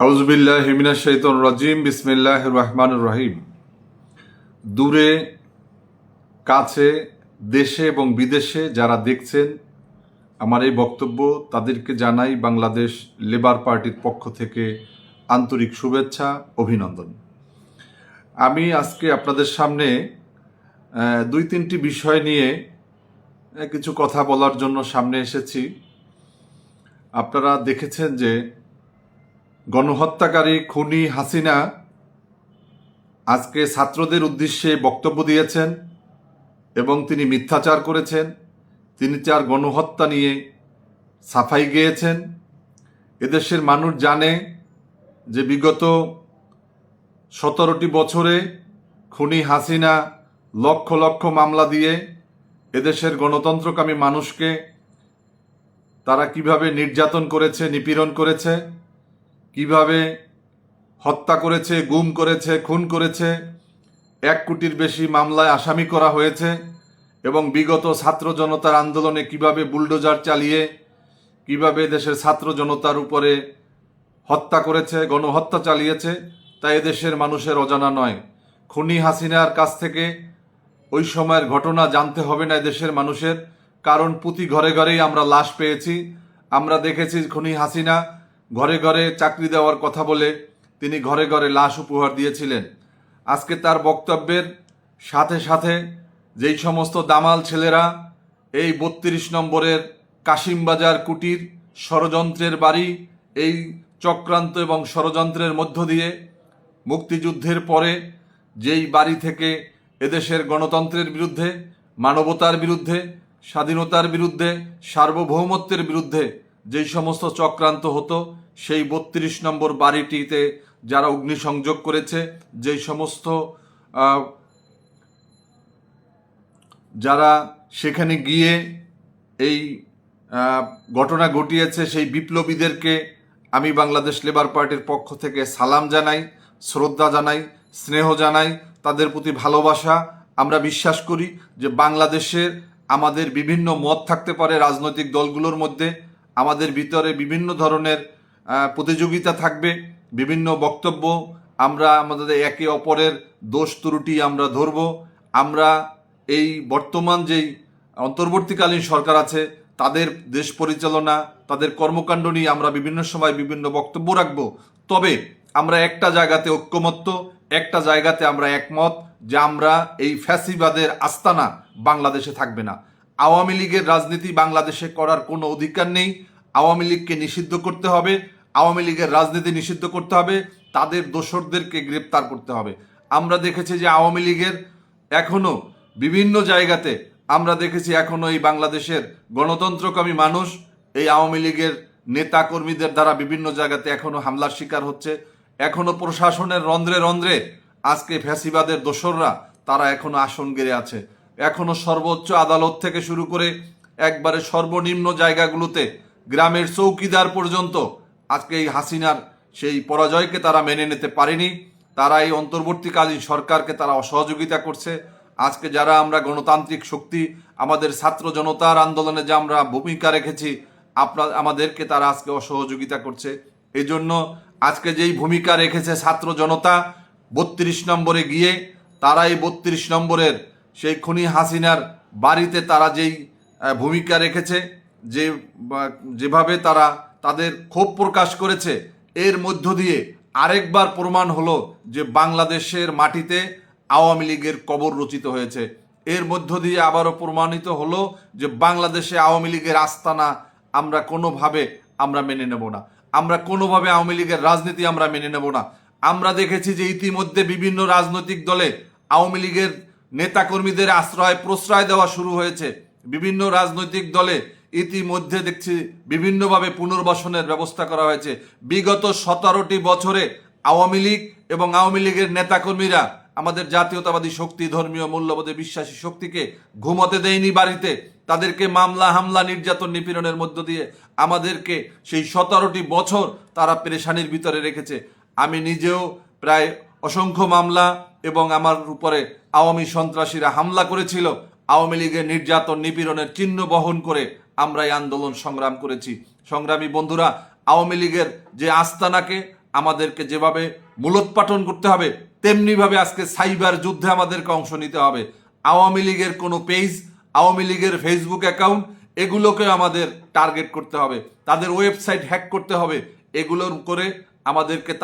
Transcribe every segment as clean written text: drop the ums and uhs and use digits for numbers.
আউযুবিল্লাহি মিনাশ শাইতানির রাজিম বিসমিল্লাহির রহমানির রহিম। দূরে কাছে দেশে এবং বিদেশে যারা দেখছেন আমার এই বক্তব্য, তাদেরকে জানাই বাংলাদেশ লেবার পার্টির পক্ষ থেকে আন্তরিক শুভেচ্ছা, অভিনন্দন। আমি আজকে আপনাদের সামনে দুই তিনটি বিষয় নিয়ে কিছু কথা বলার জন্য সামনে এসেছি। আপনারা দেখেছেন যে গণহত্যাকারী খুনি হাসিনা আজকে ছাত্রদের উদ্দেশ্যে বক্তব্য দিয়েছেন এবং তিনি মিথ্যাচার করেছেন। তিনি তার গণহত্যা নিয়ে সাফাই গেয়েছেন। এদেশের মানুষ জানে যে বিগত 17টি বছরে খুনি হাসিনা লক্ষ লক্ষ মামলা দিয়ে এদেশের গণতন্ত্রকামী মানুষকে তারা কিভাবে নির্যাতন করেছে, নিপীড়ন করেছে, কিভাবে হত্যা করেছে, গুম করেছে, খুন করেছে। 1 কোটির বেশি মামলায় আসামি করা হয়েছে এবং বিগত ছাত্র জনতার আন্দোলনে কিভাবে বুলডোজার চালিয়ে কিভাবে দেশের ছাত্র জনতার উপরে হত্যা করেছে, গণহত্যা চালিয়েছে, তা এদেশের মানুষের অজানা নয়। খুনি হাসিনার কাছ থেকে ওই সময়ের ঘটনা জানতে হবে না এদেশের মানুষের, কারণ প্রতি ঘরে ঘরেই আমরা লাশ পেয়েছি। আমরা দেখেছি খুনি হাসিনা ঘরে ঘরে চাকরি দেওয়ার কথা বলে তিনি ঘরে ঘরে লাশ উপহার দিয়েছিলেন। আজকে তার বক্তব্যের সাথে সাথে যেই সমস্ত দামাল ছেলেরা এই 32 নম্বরের কাশিমবাজার কুটির ষড়যন্ত্রের বাড়ি, এই চক্রান্ত এবং ষড়যন্ত্রের মধ্য দিয়ে মুক্তিযুদ্ধের পরে যেই বাড়ি থেকে এদেশের গণতন্ত্রের বিরুদ্ধে, মানবতার বিরুদ্ধে, স্বাধীনতার বিরুদ্ধে, সার্বভৌমত্বের বিরুদ্ধে যেই সমস্ত চক্রান্ত হতো, সেই 32 নম্বর বাড়িটিতে যারা অগ্নিসংযোগ করেছে, যেই সমস্ত যারা সেখানে গিয়ে এই ঘটনা ঘটিয়েছে, সেই বিপ্লবীদেরকে আমি বাংলাদেশ লেবার পার্টির পক্ষ থেকে সালাম জানাই, শ্রদ্ধা জানাই, স্নেহ জানাই, তাদের প্রতি ভালোবাসা। আমরা বিশ্বাস করি যে বাংলাদেশের আমাদের বিভিন্ন মত থাকতে পারে রাজনৈতিক দলগুলোর মধ্যে, আমাদের ভিতরে বিভিন্ন ধরনের প্রতিযোগিতা থাকবে, বিভিন্ন বক্তব্য, আমরা আমাদের একে অপরের দোষ ত্রুটি আমরা ধরব। আমরা এই বর্তমান যেই অন্তর্বর্তীকালীন সরকার আছে তাদের দেশ পরিচালনা, তাদের কর্মকাণ্ড নিয়ে আমরা বিভিন্ন সময় বিভিন্ন বক্তব্য রাখব। তবে আমরা একটা জায়গাতে ঐক্যমত্য, একটা জায়গাতে আমরা একমত যে আমরা এই ফ্যাসিবাদের আস্তানা বাংলাদেশে থাকবে না। আওয়ামী লীগের রাজনীতি বাংলাদেশে করার কোনো অধিকার নেই। আওয়ামী লীগকে নিষিদ্ধ করতে হবে, আওয়ামী লীগের রাজনীতি নিষিদ্ধ করতে হবে, তাদের দোসরদেরকে গ্রেপ্তার করতে হবে। আমরা দেখেছি যে আওয়ামী লীগের এখনো বিভিন্ন জায়গাতে আমরা দেখেছি এখনো এই বাংলাদেশের গণতন্ত্রকামী মানুষ এই আওয়ামী লীগের নেতা কর্মীদের দ্বারা বিভিন্ন জায়গাতে এখনো হামলার শিকার হচ্ছে। এখনো প্রশাসনের রন্ধ্রে রন্ধ্রে আজকে ফ্যাসিবাদের দোসররা তারা এখনো আসন গেড়ে আছে। এখনো সর্বোচ্চ আদালত থেকে শুরু করে একবারে সর্বনিম্ন জায়গাগুলোতে গ্রামের চৌকিদার পর্যন্ত আজকে এই হাসিনার সেই পরাজয়কে তারা মেনে নিতে পারেনি। তারা এই অন্তর্বর্তীকালীন সরকারকে তারা অসহযোগিতা করছে। আজকে যারা আমরা গণতান্ত্রিক শক্তি, আমাদের ছাত্র জনতার আন্দোলনে যে আমরা ভূমিকা রেখেছি, আমাদেরকে তারা আজকে অসহযোগিতা করছে। এই জন্য আজকে যেই ভূমিকা রেখেছে ছাত্র জনতা 32 নম্বরে গিয়ে, তারা এই 32 নম্বরের সেই খুনি হাসিনার বাড়িতে তারা যেই ভূমিকা রেখেছে, যেভাবে তারা তাদের ক্ষোভ প্রকাশ করেছে, এর মধ্য দিয়ে আরেকবার প্রমাণ হলো যে বাংলাদেশের মাটিতে আওয়ামী লীগের কবর রচিত হয়েছে। এর মধ্য দিয়ে আবারও প্রমাণিত হলো যে বাংলাদেশে আওয়ামী লীগের আস্তানা আমরা কোনোভাবে আমরা মেনে নেব না। আমরা কোনোভাবে আওয়ামী লীগের রাজনীতি আমরা মেনে নেব না। আমরা দেখেছি যে ইতিমধ্যে বিভিন্ন রাজনৈতিক দলে আওয়ামী লীগের নেতাকর্মীদের আশ্রয় প্রশ্রয় দেওয়া শুরু হয়েছে। বিভিন্ন রাজনৈতিক দলে ইতিমধ্যে দেখছি বিভিন্নভাবে পুনর্বাসনের ব্যবস্থা করা হয়েছে। বিগত 17টি বছরে আওয়ামী লীগ এবং আওয়ামী লীগের নেতাকর্মীরা আমাদের জাতীয়তাবাদী শক্তি, ধর্মীয় মূল্যবোধে বিশ্বাসী শক্তিকে ঘুমোতে দেয়নি বাড়িতে। তাদেরকে মামলা, হামলা, নির্যাতন, নিপীড়নের মধ্য দিয়ে আমাদেরকে সেই 17টি বছর তারা পেরেশানির ভিতরে রেখেছে। আমি নিজেও প্রায় অসংখ্য মামলা এবং আমার উপরে আওয়ামী সন্ত্রাসীরা হামলা করেছিল। আওয়ামী লীগের নির্যাতন, নিপীড়নের চিহ্ন বহন করে আমরা এই আন্দোলন সংগ্রাম করেছি। সংগ্রামী বন্ধুরা, আওয়ামী লীগের যে আস্তানাকে আমাদেরকে যেভাবে মূলোৎপাটন করতে হবে, তেমনিভাবে আজকে সাইবার যুদ্ধে আমাদেরকে অংশ নিতে হবে। আওয়ামী লীগের কোনো পেজ, আওয়ামী লীগের ফেসবুক অ্যাকাউন্ট, এগুলোকে আমাদের টার্গেট করতে হবে, তাদের ওয়েবসাইট হ্যাক করতে হবে। এগুলোর করে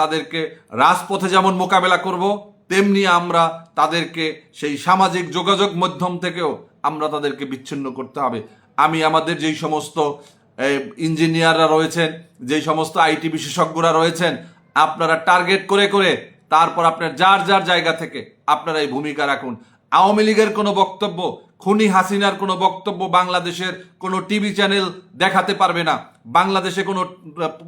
তাদেরকে রাজপথে যেমন মোকাবেলা করব, তেমনি আমরা তাদেরকে সেই সামাজিক যোগাযোগ মাধ্যম থেকেও আমরা তাদেরকে বিচ্ছিন্ন করতে হবে। আমি আমাদের যেই সমস্ত ইঞ্জিনিয়াররা রয়েছেন, যেই সমস্ত আইটি বিশেষজ্ঞরা রয়েছেন, আপনারা টার্গেট করে করে তারপর আপনার যার যার জায়গা থেকে আপনারা এই ভূমিকা রাখুন। আওয়ামী লীগের কোনো বক্তব্য, খুনি হাসিনার কোনো বক্তব্য বাংলাদেশের কোনো টিভি চ্যানেল দেখাতে পারবে না, বাংলাদেশে কোনো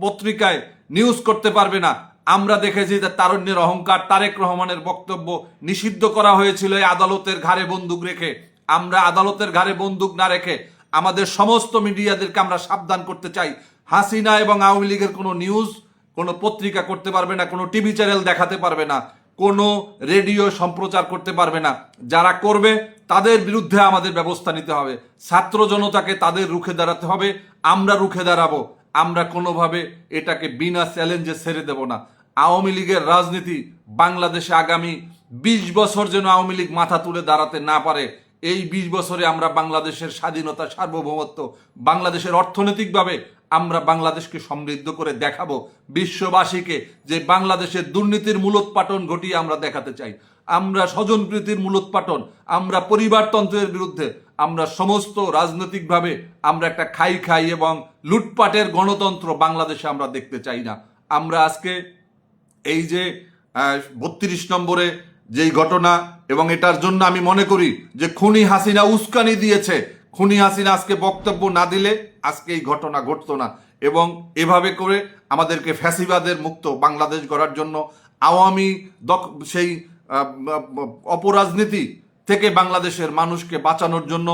পত্রিকায় নিউজ করতে পারবে না। আমরা দেখেছি যে তারুণ্যের অহংকার তারেক রহমানের বক্তব্য নিষিদ্ধ করা হয়েছিল এই আদালতের ঘাড়ে বন্দুক রেখে। আমরা আদালতের ঘাড়ে বন্দুক না রেখে আমাদের সমস্ত মিডিয়াদেরকে আমরা সাবধান করতে চাই, হাসিনা এবং আওয়ামী লীগের কোনো নিউজ কোনো পত্রিকা করতে পারবে না, কোনো টিভি চ্যানেল দেখাতে পারবে না, কোনো রেডিও সম্প্রচার করতে পারবে না। যারা করবে তাদের বিরুদ্ধে আমাদের ব্যবস্থা নিতে হবে। ছাত্র জনতাকে তাদের রুখে দাঁড়াতে হবে, আমরা রুখে দাঁড়াবো। আমরা কোনোভাবে এটাকে বিনা চ্যালেঞ্জে ছেড়ে দেব না। আওয়ামী লীগের রাজনীতি বাংলাদেশে আগামী 20 বছর যেন আওয়ামী লীগ মাথা তুলে দাঁড়াতে না পারে। এই 20 বছরে আমরা বাংলাদেশের স্বাধীনতা, সার্বভৌমত্ব, বাংলাদেশের অর্থনৈতিকভাবে আমরা বাংলাদেশকে সমৃদ্ধ করে দেখাবো বিশ্ববাসীকে, যে বাংলাদেশের দুর্নীতির মূলোৎপাটন ঘটিয়ে আমরা দেখাতে চাই। আমরা স্বজনপ্রীতির মূলোৎপাটন, আমরা পরিবারতন্ত্রের বিরুদ্ধে, আমরা সমস্ত রাজনৈতিকভাবে আমরা একটা খাই এবং লুটপাটের গণতন্ত্র বাংলাদেশে আমরা দেখতে চাই না। আমরা আজকে এই যে 32 নম্বরে যেই ঘটনা, এবং এটার জন্য আমি মনে করি যে খুনি হাসিনা উস্কানি দিয়েছে। খুনি হাসিনা আজকে বক্তব্য না দিলে আজকে এই ঘটনা ঘটতো না। এবং এভাবে করে আমাদেরকে ফ্যাসিবাদের মুক্ত বাংলাদেশ গড়ার জন্য, আওয়ামী সেই অপরাজনীতি থেকে বাংলাদেশের মানুষকে বাঁচানোর জন্য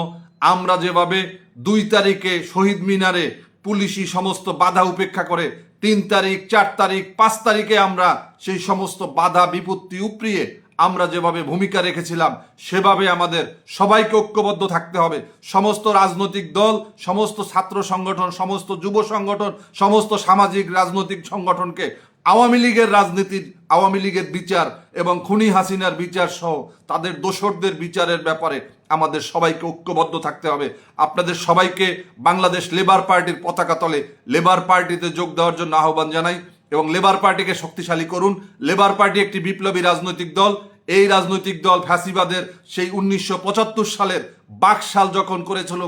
আমরা যেভাবে 2 তারিখে শহীদ মিনারে পুলিশি সমস্ত বাধা উপেক্ষা করে 3 তারিখ, 4 তারিখ, 5 তারিখে আমরা সেই সমস্ত বাধা বিপত্তি উপড়িয়ে আমরা যেভাবে ভূমিকা রেখেছিলাম, সেভাবে আমাদের সবাইকে ঐক্যবদ্ধ থাকতে হবে। সমস্ত রাজনৈতিক দল, সমস্ত ছাত্র সংগঠন, সমস্ত যুব সংগঠন, সমস্ত সামাজিক রাজনৈতিক সংগঠনকে আওয়ামী লীগের রাজনীতির, আওয়ামী লীগের বিচার এবং খুনি হাসিনার বিচার সহ তাদের দোসরদের বিচারের ব্যাপারে আমাদের সবাইকে ঐক্যবদ্ধ থাকতে হবে। আপনাদের সবাইকে বাংলাদেশ লেবার পার্টির পতাকা তলে লেবার পার্টিতে যোগ দেওয়ার জন্য আহ্বান জানাই এবং লেবার পার্টিকে শক্তিশালী করুন। লেবার পার্টি একটি বিপ্লবী রাজনৈতিক দল। এই রাজনৈতিক দল ফ্যাসিবাদের সেই 1975 সালের বাকশাল যখন করেছিল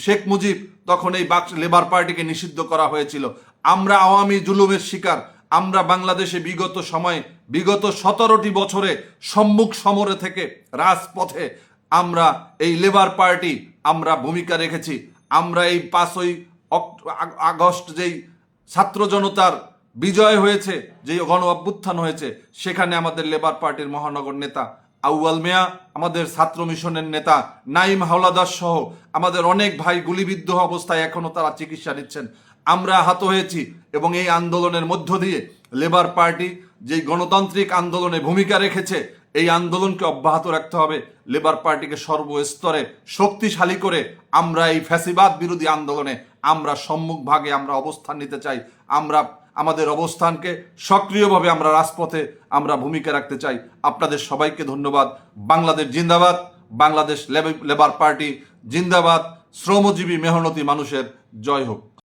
শেখ মুজিব, তখন এই লেবার পার্টিকে নিষিদ্ধ করা হয়েছিল। আমরা আওয়ামী জুলুমের শিকার। আমরা বাংলাদেশে বিগত 17টি বছরে সম্মুখ সমরে থেকে রাজপথে আমরা এই লেবার পার্টি আমরা ভূমিকা রেখেছি। আমরা এই 5ই আগস্ট যেই ছাত্র জনতার বিজয় হয়েছে, যে গণ অভ্যুত্থান হয়েছে, সেখানে আমাদের লেবার পার্টির মহানগর নেতা আউয়াল মিয়া, আমাদের ছাত্র মিশনের নেতা নাইম হাওলাদার সহ আমাদের অনেক ভাই গুলিবিদ্ধ অবস্থায় এখনো তারা চিকিৎসা নিচ্ছেন। আমরা আহত হয়েছি এবং এই আন্দোলনের মধ্য দিয়ে লেবার পার্টি যেই গণতান্ত্রিক আন্দোলনে ভূমিকা রেখেছে, এই আন্দোলনকে অব্যাহত রাখতে হবে। লেবার পার্টিকে সর্বস্তরে শক্তিশালী করে আমরা এই ফ্যাসিবাদ বিরোধী আন্দোলনে আমরা সম্মুখভাগে আমরা অবস্থান নিতে চাই। আমরা আমাদের অবস্থানকে সক্রিয়ভাবে আমরা রাজপথে আমরা ভূমিকা রাখতে চাই। আপনাদের সবাইকে ধন্যবাদ। বাংলাদেশ জিন্দাবাদ, বাংলাদেশ লেবার পার্টি জিন্দাবাদ, শ্রমজীবী মেহনতি মানুষের জয় হোক।